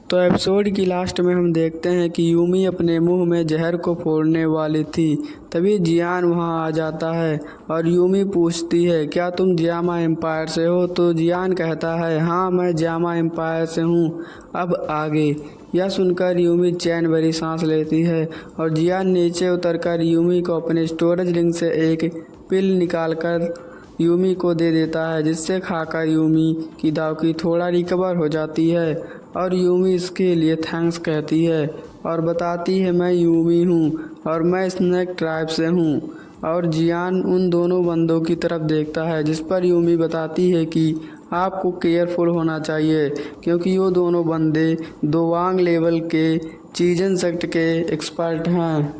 तो एपिसोड की लास्ट में हम देखते हैं कि यूमी अपने मुंह में जहर को फोड़ने वाली थी। तभी जियान वहां आ जाता है और यूमी पूछती है, क्या तुम जियामा एम्पायर से हो? तो जियान कहता है, हाँ मैं जियामा एम्पायर से हूँ। अब आगे। यह सुनकर यूमी चैन भरी सांस लेती है और जियान नीचे उतरकर यूमी को अपने स्टोरेज रिंग से एक पिल निकालकर यूमी को दे देता है, जिससे खाकर यूमी की दावकी थोड़ा रिकवर हो जाती है और यूमी इसके लिए थैंक्स कहती है और बताती है, मैं यूमी हूँ और मैं स्नेक ट्राइब से हूँ। और जियान उन दोनों बंदों की तरफ देखता है, जिस पर यूमी बताती है कि आपको केयरफुल होना चाहिए क्योंकि वो दोनों बंदे दोवांग लेवल के चीजन सेक्ट के एक्सपर्ट हैं।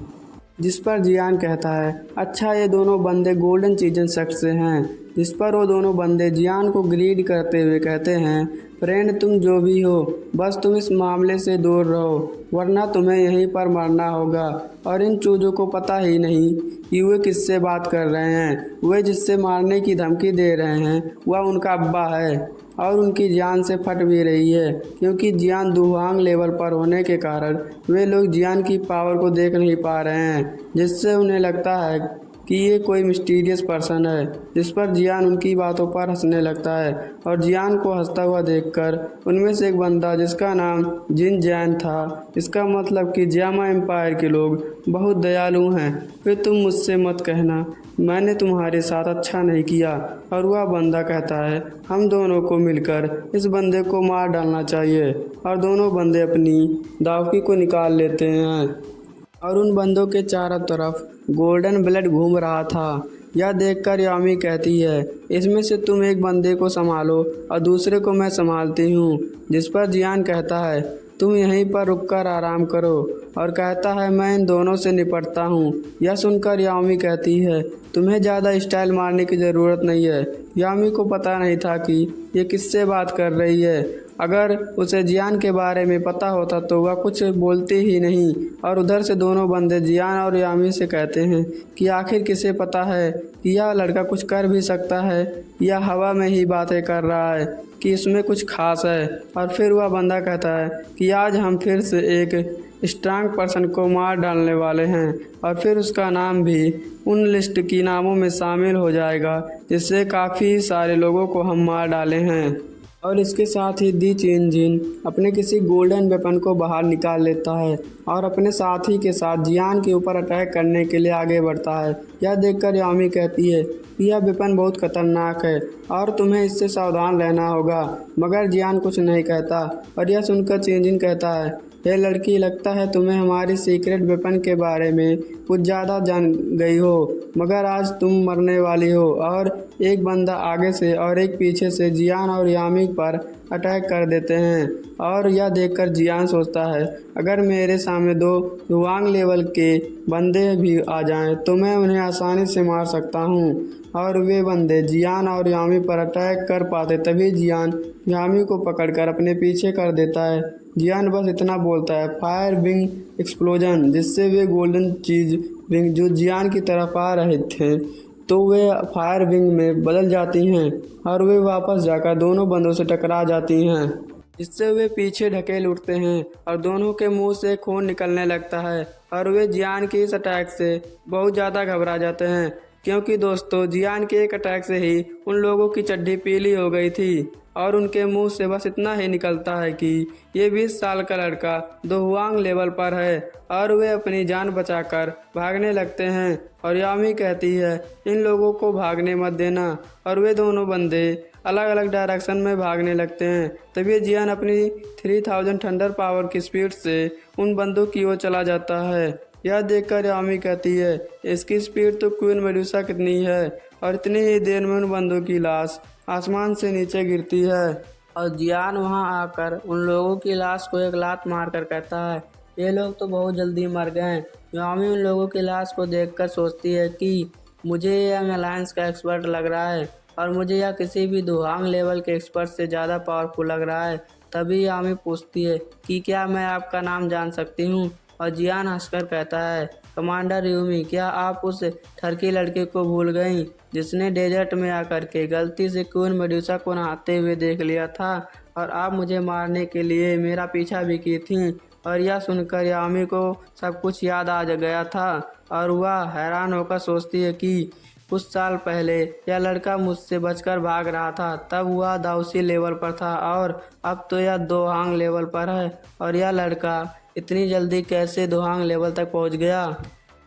जिस पर जियान कहता है, अच्छा ये दोनों बंदे गोल्डन चीजन सेक्ट से हैं। जिस पर वो दोनों बंदे जियान को ग्रीड करते हुए कहते हैं, फ्रेंड तुम जो भी हो, बस तुम इस मामले से दूर रहो वरना तुम्हें यहीं पर मरना होगा। और इन चूजों को पता ही नहीं कि वे किससे बात कर रहे हैं। वे जिससे मारने की धमकी दे रहे हैं वह उनका अब्बा है और उनकी जान से फट भी रही है क्योंकि जियान दुहांग लेवल पर होने के कारण वे लोग जियान की पावर को देख नहीं पा रहे हैं, जिससे उन्हें लगता है कि ये कोई मिस्टीरियस पर्सन है। जिस पर जियान उनकी बातों पर हंसने लगता है और जियान को हंसता हुआ देखकर उनमें से एक बंदा, जिसका नाम जिन जैन था, इसका मतलब कि जियामा एम्पायर के लोग बहुत दयालु हैं, फिर तुम मुझसे मत कहना मैंने तुम्हारे साथ अच्छा नहीं किया। और वह बंदा कहता है, हम दोनों को मिलकर इस बंदे को मार डालना चाहिए। और दोनों बंदे अपनी दावकी को निकाल लेते हैं और उन बंदों के चारों तरफ गोल्डन ब्लड घूम रहा था। यह देखकर यामी कहती है, इसमें से तुम एक बंदे को संभालो और दूसरे को मैं संभालती हूँ। जिस पर जियान कहता है, तुम यहीं पर रुककर आराम करो और कहता है, मैं इन दोनों से निपटता हूँ। यह सुनकर यामी कहती है, तुम्हें ज़्यादा स्टाइल मारने की ज़रूरत नहीं है। यामी को पता नहीं था कि ये किससे बात कर रही है। अगर उसे जियान के बारे में पता होता तो वह कुछ बोलती ही नहीं। और उधर से दोनों बंदे जियान और यामी से कहते हैं कि आखिर किसे पता है कि यह लड़का कुछ कर भी सकता है या हवा में ही बातें कर रहा है कि इसमें कुछ खास है। और फिर वह बंदा कहता है कि आज हम फिर से एक स्ट्रांग पर्सन को मार डालने वाले हैं और फिर उसका नाम भी उन लिस्ट की नामों में शामिल हो जाएगा जिससे काफ़ी सारे लोगों को हम मार डाले हैं। और इसके साथ ही दी चीन जिन अपने किसी गोल्डन वेपन को बाहर निकाल लेता है और अपने साथी के साथ जियान के ऊपर अटैक करने के लिए आगे बढ़ता है। यह देखकर यामी कहती है कि यह वेपन बहुत खतरनाक है और तुम्हें इससे सावधान रहना होगा, मगर जियान कुछ नहीं कहता। और यह सुनकर चिंजिन कहता है, ये लड़की, लगता है तुम्हें हमारी सीक्रेट वेपन के बारे में कुछ ज़्यादा जान गई हो, मगर आज तुम मरने वाली हो। और एक बंदा आगे से और एक पीछे से जियान और यामी पर अटैक कर देते हैं। और यह देखकर जियान सोचता है, अगर मेरे सामने दो रुआंग लेवल के बंदे भी आ जाएं तो मैं उन्हें आसानी से मार सकता हूँ। और वे बंदे जियान और यामी पर अटैक कर पाते तभी जियान यामी को पकड़कर अपने पीछे कर देता है। जियान बस इतना बोलता है, फायर विंग एक्सप्लोजन, जिससे वे गोल्डन चीज विंग जो जियान की तरफ आ रहे थे तो वे फायर विंग में बदल जाती हैं और वे वापस जाकर दोनों बंदों से टकरा जाती हैं, जिससे वे पीछे ढकेल उठते हैं और दोनों के मुंह से खून निकलने लगता है। और वे जियान के इस अटैक से बहुत ज़्यादा घबरा जाते हैं क्योंकि दोस्तों, जियान के एक अटैक से ही उन लोगों की चड्डी पीली हो गई थी और उनके मुंह से बस इतना ही निकलता है कि ये 20 साल का लड़का दोहुआंग लेवल पर है। और वे अपनी जान बचाकर भागने लगते हैं और यामी कहती है, इन लोगों को भागने मत देना। और वे दोनों बंदे अलग अलग डायरेक्शन में भागने लगते हैं। तभी जियान अपनी 3000 थंडर पावर की स्पीड से उन बंदों की ओर चला जाता है। यह देखकर यामी कहती है, इसकी स्पीड तो क्वीन मेडुसा कितनी है। और इतनी ही देर में उन बंदों की लाश आसमान से नीचे गिरती है और जियान वहां आकर उन लोगों की लाश को एक लात मारकर कहता है, ये लोग तो बहुत जल्दी मर गए। यामी उन लोगों की लाश को देखकर सोचती है कि मुझे यह अलायंस का एक्सपर्ट लग रहा है और मुझे यह किसी भी दुहांग लेवल के एक्सपर्ट से ज़्यादा पावरफुल लग रहा है। तभी यामी पूछती है कि क्या मैं आपका नाम जान सकती हूँ? और जियान हंसकर कहता है, कमांडर यूमी, क्या आप उस ठरकी लड़के को भूल गईं जिसने डेजर्ट में आकर के गलती से क्वीन मेडुसा को नहाते हुए देख लिया था? और आप मुझे मारने के लिए मेरा पीछा भी की थी। और यह सुनकर यामी को सब कुछ याद आ गया था और वह हैरान होकर सोचती है कि कुछ साल पहले यह लड़का मुझसे बचकर भाग रहा था, तब वह दाऊसी लेवल पर था और अब तो यह दोहांग लेवल पर है। और यह लड़का इतनी जल्दी कैसे दोहांग लेवल तक पहुंच गया।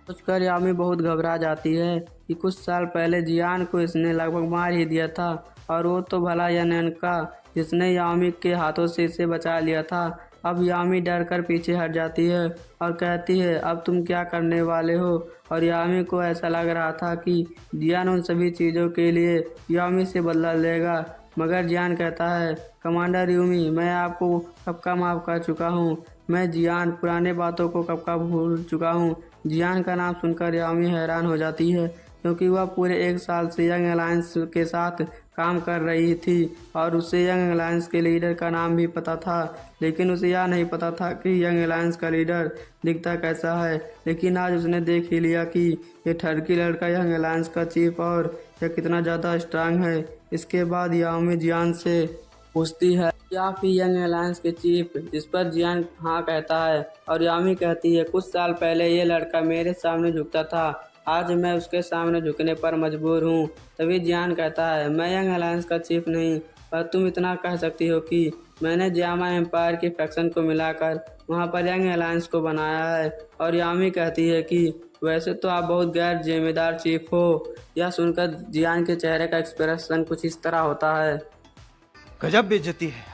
सोचकर यामी बहुत घबरा जाती है कि कुछ साल पहले जियान को इसने लगभग मार ही दिया था और वो तो भला यह नैनका जिसने यामी के हाथों से इसे बचा लिया था। अब यामी डर कर पीछे हट जाती है और कहती है, अब तुम क्या करने वाले हो। और यामी को ऐसा लग रहा था कि जियान उन सभी चीज़ों के लिए यामी से बदला लेगा, मगर जियान कहता है, कमांडर यूमी, मैं आपको कब का माफ़ कर चुका हूँ। मैं जियान पुराने बातों को कब का भूल चुका हूँ। जियान का नाम सुनकर यामी हैरान हो जाती है, क्योंकि वह पूरे 1 साल से यंग अलायंस के साथ काम कर रही थी और उसे यंग अलायंस के लीडर का नाम भी पता था, लेकिन उसे यह नहीं पता था कि यंग अलायंस का लीडर दिखता कैसा है। लेकिन आज उसने देख ही लिया कि ये ठरकी लड़का यंग अलायंस का चीफ और यह कितना ज़्यादा स्ट्रांग है। इसके बाद यामी जियान से पूछती है, क्या आप ही यंग अलायंस के चीफ, जिस पर जियान हाँ कहता है। और यामी कहती है, कुछ साल पहले ये लड़का मेरे सामने झुकता था, आज मैं उसके सामने झुकने पर मजबूर हूँ। तभी जियान कहता है, मैं यंग अलायंस का चीफ नहीं, पर तुम इतना कह सकती हो कि मैंने जियामा एम्पायर की फैक्शन को मिलाकर वहाँ पर यंग अलायंस को बनाया है। और यामी कहती है कि वैसे तो आप बहुत गैर जिम्मेदार चीफ हो। यह सुनकर जियान के चेहरे का एक्सप्रेशन कुछ इस तरह होता है। गजब बेइज्जती है।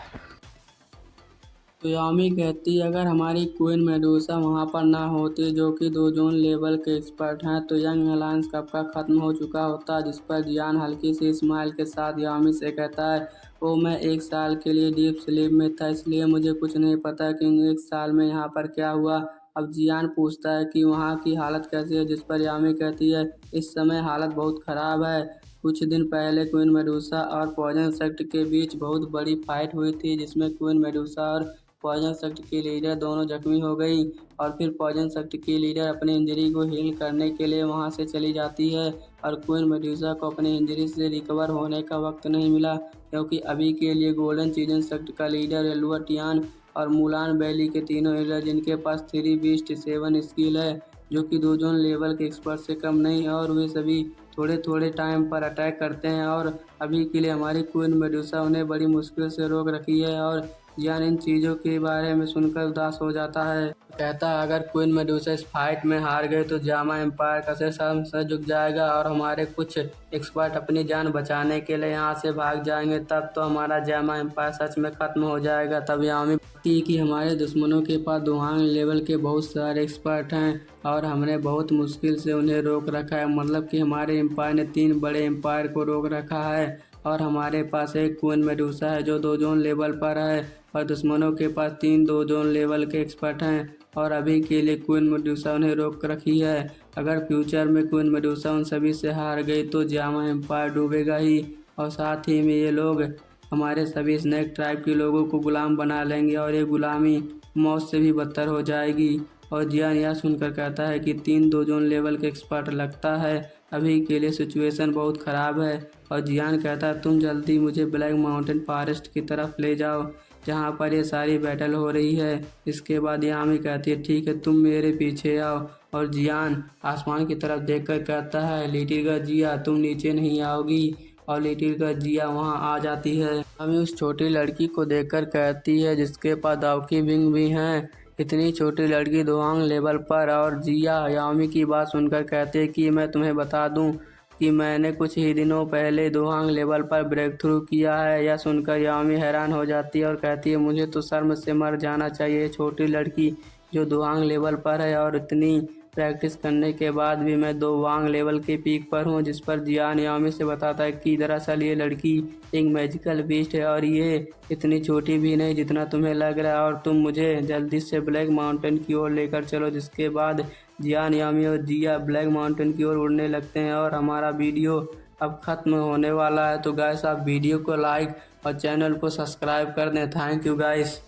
तो यामी कहती, अगर हमारी क्वीन मेडूसा वहाँ पर ना होती, जो कि 2 जोन लेवल के एक्सपर्ट हैं, तो यंग अलायंस कब का ख़त्म हो चुका होता। जिस पर जियान हल्की सी स्माइल के साथ यामी से कहता है, वो मैं 1 साल के लिए डीप स्लीप में था, इसलिए मुझे कुछ नहीं पता कि 1 साल में यहाँ पर क्या हुआ। अब जियान पूछता है कि वहाँ की हालत कैसी है, जिस पर यामी कहती है, इस समय हालत बहुत ख़राब है। कुछ दिन पहले क्वीन मेडूसा और पॉइजन सेक्ट के बीच बहुत बड़ी फाइट हुई थी, जिसमें क्वीन मेडूसा और पॉइजन सेक्ट की लीडर दोनों जख्मी हो गई। और फिर पॉइजन सेक्ट की लीडर अपनी इंजरी को हील करने के लिए वहां से चली जाती है और क्वीन मेडूसा को अपनी इंजरी से रिकवर होने का वक्त नहीं मिला, क्योंकि अभी के लिए गोल्डन सीजन सेक्ट का लीडर एल्वा टियान और मुलान वैली के तीनों लीडर, जिनके पास 3 बीस्ट 7 स्किल है, जो कि 2 जोन लेवल के एक्सपर्ट से कम नहीं, और वे सभी थोड़े थोड़े टाइम पर अटैक करते हैं। और अभी के लिए हमारी क्वीन मेडूसा उन्हें बड़ी मुश्किल से रोक रखी है। और जियान इन चीज़ों के बारे में सुनकर उदास हो जाता है। कहता है, अगर क्वीन मेडूसा इस फाइट में हार गए तो जियामा एम्पायर का सिर झुक जाएगा और हमारे कुछ एक्सपर्ट अपनी जान बचाने के लिए यहाँ से भाग जाएंगे, तब तो हमारा जियामा एम्पायर सच में ख़त्म हो जाएगा। तब यामी बताती कि हमारे दुश्मनों के पास दोहांग लेवल के बहुत सारे एक्सपर्ट हैं और हमने बहुत मुश्किल से उन्हें रोक रखा है। मतलब कि हमारे एम्पायर ने 3 बड़े एम्पायर को रोक रखा है और हमारे पास एक क्वीन मेडूसा है जो 2 जोन लेवल पर है और दुश्मनों के पास 3 2 जोन लेवल के एक्सपर्ट हैं और अभी के लिए क्वीन मेडूसा उन्हें रोक रखी है। अगर फ्यूचर में क्वीन मेडूसा उन सभी से हार गई तो जियामा एम्पायर डूबेगा ही, और साथ ही में ये लोग हमारे सभी स्नेक ट्राइब के लोगों को गुलाम बना लेंगे और ये गुलामी मौत से भी बदतर हो जाएगी। और जियान यह सुनकर कहता है कि 3 2 जोन लेवल के एक्सपर्ट लगता है अभी के लिए सिचुएशन बहुत ख़राब है। और जियान कहता है, तुम जल्दी मुझे ब्लैक माउंटेन फॉरेस्ट की तरफ ले जाओ जहाँ पर ये सारी बैटल हो रही है। इसके बाद यामी कहती है, ठीक है, तुम मेरे पीछे आओ। और जियान आसमान की तरफ देखकर कहता है, लिटिल गर्ल जिया, तुम नीचे नहीं आओगी। और लिटिल गर्ल जिया वहाँ आ जाती है। हमें उस छोटी लड़की को देखकर कहती है जिसके पास दावकी विंग भी हैं। इतनी छोटी लड़की दोहांग लेवल पर। और जिया यामी की बात सुनकर कहते हैं कि मैं तुम्हें बता दूं कि मैंने कुछ ही दिनों पहले दोहांग लेवल पर ब्रेक थ्रू किया है। यह सुनकर यामी हैरान हो जाती है और कहती है, मुझे तो शर्म से मर जाना चाहिए, छोटी लड़की जो दोहांग लेवल पर है और इतनी प्रैक्टिस करने के बाद भी मैं दोहांग लेवल के पीक पर हूँ। जिस पर जियान यामी से बताता है कि दरअसल ये लड़की एक मैजिकल बीस्ट है और ये इतनी छोटी भी नहीं जितना तुम्हें लग रहा है, और तुम मुझे जल्दी से ब्लैक माउंटेन की ओर लेकर चलो। जिसके बाद जियान यामी और जिया ब्लैक माउंटेन की ओर उड़ने लगते हैं और हमारा वीडियो अब ख़त्म होने वाला है। तो गाइस, आप वीडियो को लाइक और चैनल को सब्सक्राइब कर दें। Thank you guys.